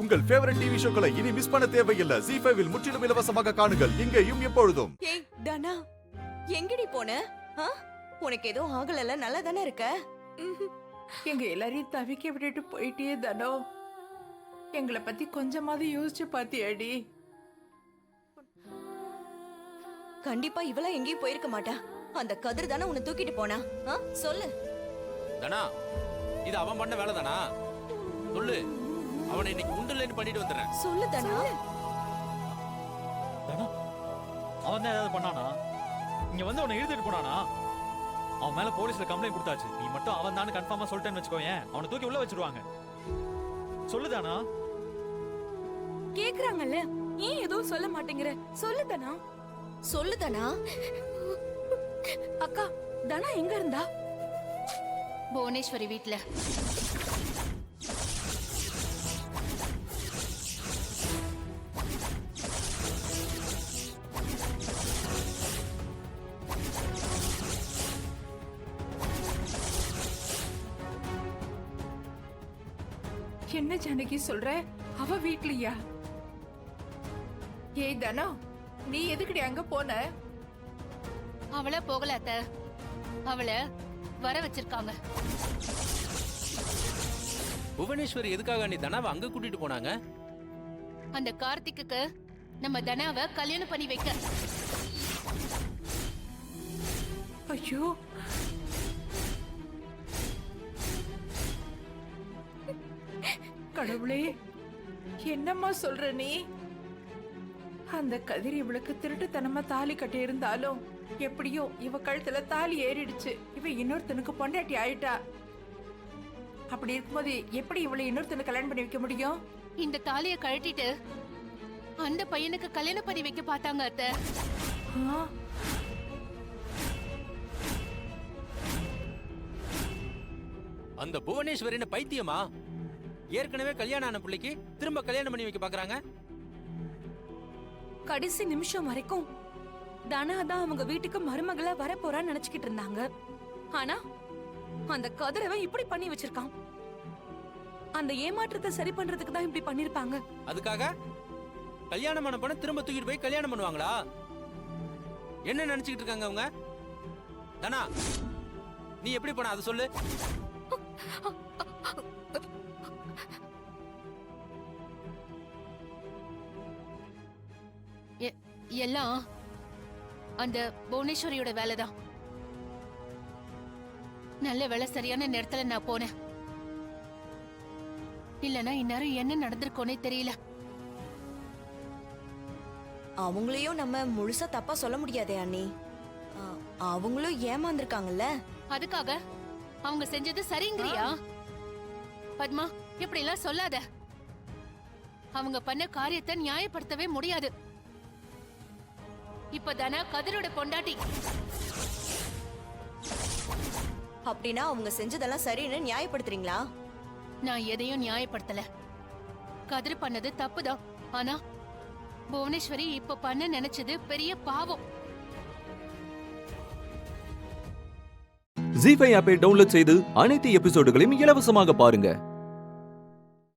உங்கள் favourite TV ஷோக்களை இனி miss பண்ண தேவையில்லை. ZEE5 இல் முற்றிலும் இலவசமாக காணுங்கள், இங்கேயும் எப்பொழுதும். ஏய் தனா, எங்கடி போன? உனக்கு ஏதோ ஆகலல, நல்லா தானே இருக்க? எங்க எல்லாரையும் தவிக்க விட்டுட்டு போயிட்டே தனோ. எங்களை பத்தி கொஞ்சமாவது யோசிச்சு பாத்தியாடி? கண்டிப்பா இவளா எங்கேயும் போயிருக்க மாட்டா. அந்த கதிர் தானே உன்னை தூக்கிட்டு போனா. சொல்லு தனா, இது அவன் பண்ண வேலை தானா? சொல்லு, அவனை இன்னைக்கு உண்டுலன்னு பண்ணிட்டு வந்துடுறேன். சொல்லு தனா. தனா, அவன் தான் ஏதாவது பண்ணானா? இங்க வந்து அவனை இழுத்துட்டு போனானா? அவன் மேல போலீஸ்ல கம்ப்ளைண்ட் கொடுத்தாச்சு. நீ மட்டும் அவன் தான் கன்ஃபார்மா சொல்லிட்டேன்னு வச்சுக்கோயேன், அவனை தூக்கி உள்ள வச்சிருவாங்க. சொல்லுதானா? கேக்குறாங்கல்ல, ஏன் எதுவும் சொல்ல மாட்டேங்கிற? சொல்லுதானா? சொல்லுதானா? அக்கா, தனா எங்க இருந்தா? புவனேஸ்வரி வீட்ல. என்ன ஜானகி சொல்ற? அவ வீட்லயா? ஏய் தனோ, நீ எதுக்குடி அங்க போன? அவள போகல அத்த, அவள வர வச்சிருக்காங்க. புவனேஸ்வரி எதுக்காக நீ தனாவை அங்க கூட்டிட்டு போனாங்க? அந்த கார்த்திக்கு நம்ம தனாவை கல்யாணம் பண்ணி வைக்க. ஐயோ, கடவுளே, என்னம்மா சொல்ற நீ? அந்த கதிர் இவளுக்கு திருட்டுத்தனமா தாலி கட்டி இருந்தாலும் எப்படியோ இவ கழுத்துல தாலி ஏறிடுச்சு. இவ இன்னொருத்தனுக்கு பொண்டாட்டி ஆயிட்டா. அப்படி இருக்கும்போது எப்படி இவளை இன்னொருத்தனுக்கு கல்யாணம் பண்ணி வைக்க முடியும்? இந்த தாலிய கழட்டிட்டு அந்த பையனுக்கு கல்யாணம் பண்ணி வைக்க பார்த்தாங்க அத்த. ஆ, அந்த புவனேஸ்வரின்னு பைத்தியமா? ஏற்கனவே கல்யாணம் ஆன பிள்ளைக்கு திரும்ப கல்யாணம் பண்ணி வைக்க பாக்குறாங்க. கடைசி நிமிஷம் வரைக்கும் தனா தான் அவங்க வீட்டுக்கு மருமகளா வர போறான்னு நினைச்சுக்கிட்டு இருந்தாங்க. ஆனா அந்த கதிரவன் இப்படி பண்ணி வச்சிருக்கான். அந்த ஏமாற்றத்தை சரி பண்றதுக்கு தான் இப்படி பண்ணிருப்பாங்க. அதுக்காக கல்யாணம் ஆன பொண்ணை திரும்ப தூக்கிட்டு போய் கல்யாணம் பண்ணுவாங்களா? என்ன நினைச்சுக்கிட்டு இருக்காங்க அவங்க? தனா, நீ எப்படி போன அதை சொல்லு. எல்லாம் அந்த புவனேஸ்வரியோட வேலைதான். நல்ல வேலை, சரியான நேரத்துல நான் போனேன். இல்லனா இந்நேரம் என்ன நடந்திருக்கோனே தெரியல. அவங்களையும் நம்ம முழுசா தப்பா சொல்ல முடியாதே அண்ணி. அவங்களும் ஏமாந்துருக்காங்கல்ல. அதுக்காக அவங்க செஞ்சது சரிங்கறியா? பத்மா, இப்படி எல்லாம் சொல்லாத. அவங்க பண்ண காரியத்தை நியாயப்படுத்தவே முடியாது. இப்பதானா கதிரோட பொண்டாட்டி. அப்படின்னா அவங்க செஞ்சதெல்லாம் சரின்னு நியாயப்படுத்துறீங்களா? நான் எதையும் நியாயப்படுத்தல. கதிர் பண்ணது தப்புதான். ஆனா புவனேஸ்வரி இப்ப பண்ண நினைச்சது பெரிய பாவம். ZEE5 ஆப்பை டவுன்லோட் செய்து அனைத்து எபிசோடுகளையும் இலவசமாக பாருங்க.